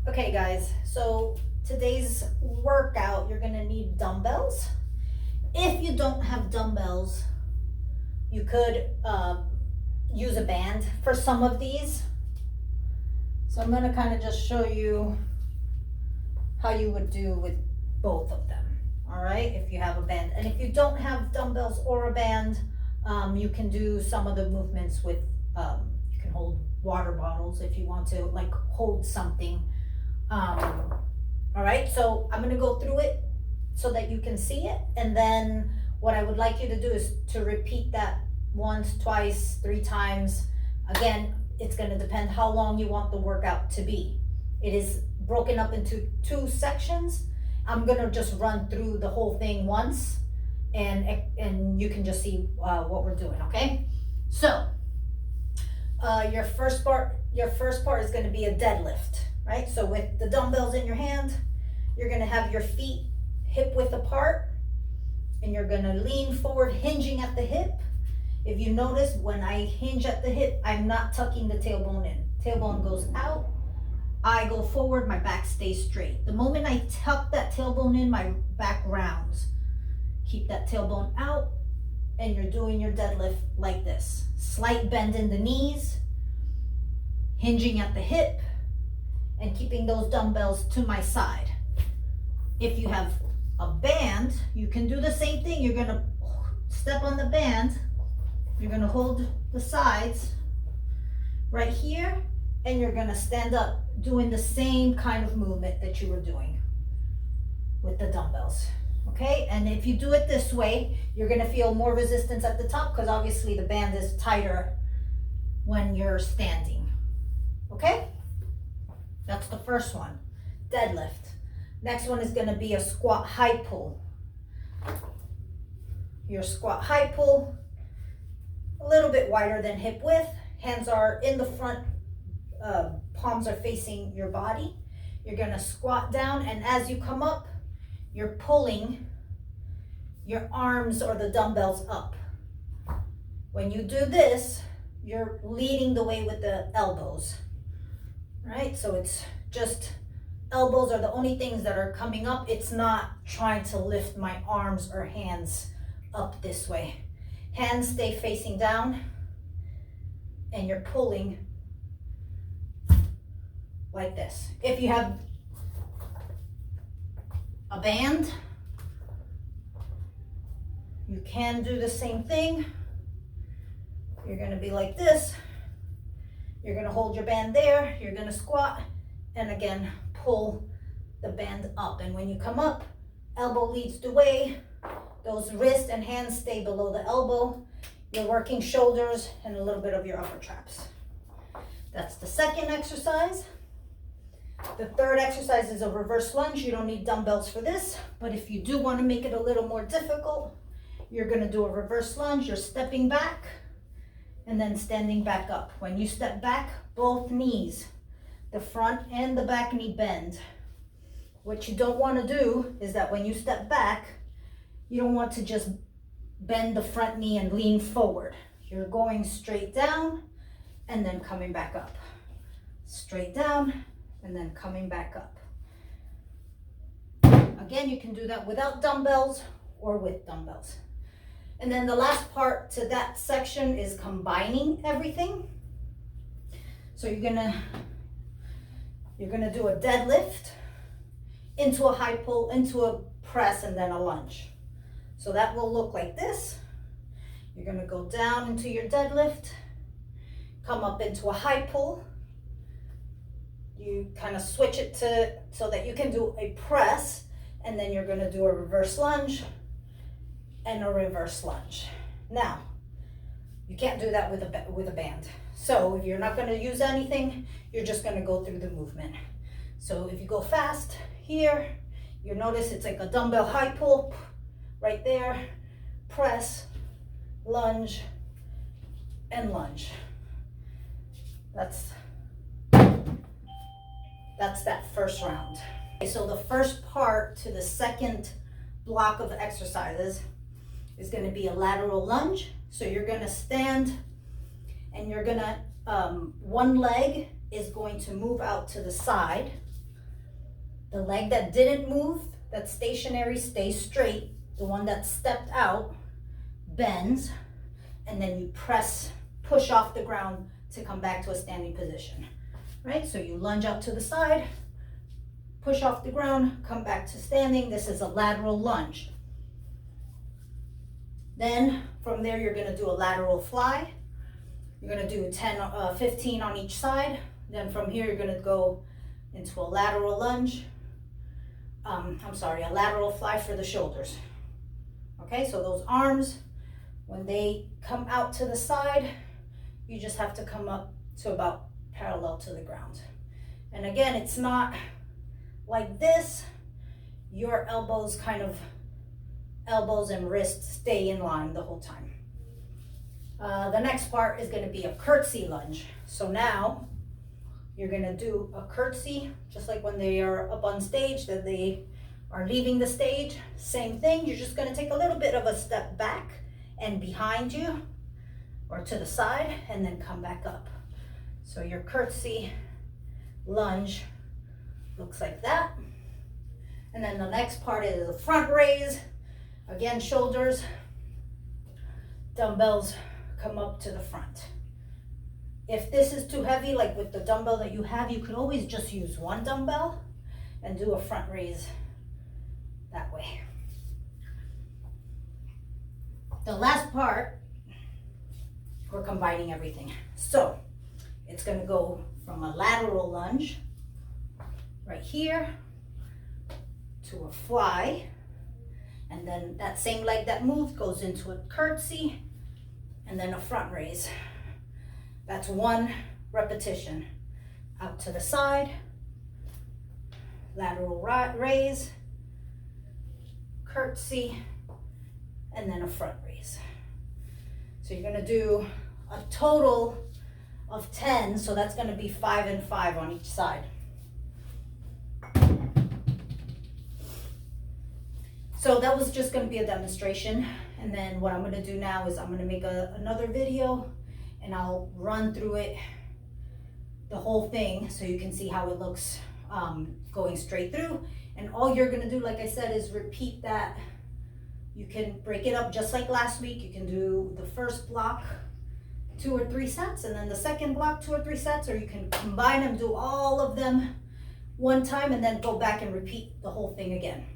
Okay guys, so today's workout, you're gonna need dumbbells. If you don't have dumbbells, you could use a band for some of these. So I'm gonna kind of just show you how you would do with both of them, all right, if you have a band. And if you don't have dumbbells or a band, you can do some of the movements with, you can hold water bottles if you want to, like hold something. All right, so I'm gonna go through it so that you can see it, and then what I would like you to do is to repeat that once, twice, 3 times. Again, it's gonna depend how long you want the workout to be. It is broken up into 2 sections. I'm gonna just run through the whole thing once, and you can just see what we're doing, okay? So, your first part is gonna be a deadlift. Right, so with the dumbbells in your hand, you're gonna have your feet hip width apart, and you're gonna lean forward, hinging at the hip. If you notice, when I hinge at the hip, I'm not tucking the tailbone in. Tailbone goes out, I go forward, my back stays straight. The moment I tuck that tailbone in, my back rounds. Keep that tailbone out, and you're doing your deadlift like this. Slight bend in the knees, hinging at the hip, and keeping those dumbbells to my side. If you have a band, you can do the same thing. You're gonna step on the band, you're gonna hold the sides right here, and you're gonna stand up doing the same kind of movement that you were doing with the dumbbells, okay? And if you do it this way, you're gonna feel more resistance at the top, because obviously the band is tighter when you're standing, okay? That's the first one, deadlift. Next one is gonna be a squat high pull. Your squat high pull, a little bit wider than hip width. Hands are in the front, palms are facing your body. You're gonna squat down, and as you come up, you're pulling your arms or the dumbbells up. When you do this, you're leading the way with the elbows. Right, so it's just elbows are the only things that are coming up. It's not trying to lift my arms or hands up this way. Hands stay facing down, and you're pulling like this. If you have a band, you can do the same thing. You're gonna be like this. You're gonna hold your band there, you're gonna squat, and again, pull the band up. And when you come up, elbow leads the way. Those wrists and hands stay below the elbow. You're working shoulders and a little bit of your upper traps. That's the second exercise. The third exercise is a reverse lunge. You don't need dumbbells for this, but if you do wanna make it a little more difficult, you're gonna do a reverse lunge. You're stepping back, and then standing back up. When you step back, both knees, the front and the back knee bend. What you don't want to do is that when you step back, you don't want to just bend the front knee and lean forward. You're going straight down and then coming back up. Straight down and then coming back up. Again, you can do that without dumbbells or with dumbbells. And then the last part to that section is combining everything. So you're gonna do a deadlift into a high pull, into a press, and then a lunge. So that will look like this. You're gonna go down into your deadlift, come up into a high pull. You kind of switch it to so that you can do a press, and then you're gonna do a reverse lunge and a reverse lunge. Now, you can't do that with a band. So if you're not gonna use anything, you're just gonna go through the movement. So if you go fast here, you notice it's like a dumbbell high pull right there, press, lunge, and lunge. That's that first round. Okay, so the first part to the second block of exercises is going to be a lateral lunge. So you're going to stand, and you're going to, one leg is going to move out to the side. The leg that didn't move, that's stationary, stays straight. The one that stepped out bends, and then you push off the ground to come back to a standing position, right? So you lunge up to the side, push off the ground, come back to standing. This is a lateral lunge. Then from there, you're gonna do a lateral fly. You're gonna do 15 on each side. Then from here, you're gonna go into a lateral lunge. A lateral fly for the shoulders. Okay, so those arms, when they come out to the side, you just have to come up to about parallel to the ground. And again, it's not like this. Your elbows and wrists stay in line the whole time. The next part is going to be a curtsy lunge. So now you're going to do a curtsy, just like when they are up on stage, that they are leaving the stage. Same thing, you're just going to take a little bit of a step back and behind you or to the side, and then come back up. So your curtsy lunge looks like that. And then the next part is the front raise. Again, shoulders, dumbbells come up to the front. If this is too heavy, like with the dumbbell that you have, you could always just use one dumbbell and do a front raise that way. The last part, we're combining everything. So it's going to go from a lateral lunge right here to a fly, and then that same leg that moved goes into a curtsy and then a front raise. That's one repetition. Out to the side, lateral raise, curtsy, and then a front raise. So you're going to do a total of 10, so that's going to be 5 and 5 on each side. So that was just going to be a demonstration, and then what I'm going to do now is I'm going to make another video, and I'll run through it, the whole thing, so you can see how it looks going straight through. And all you're going to do, like I said, is repeat that. You can break it up just like last week. You can do the first block 2 or 3 sets, and then the second block 2 or 3 sets, or you can combine them, do all of them one time, and then go back and repeat the whole thing again.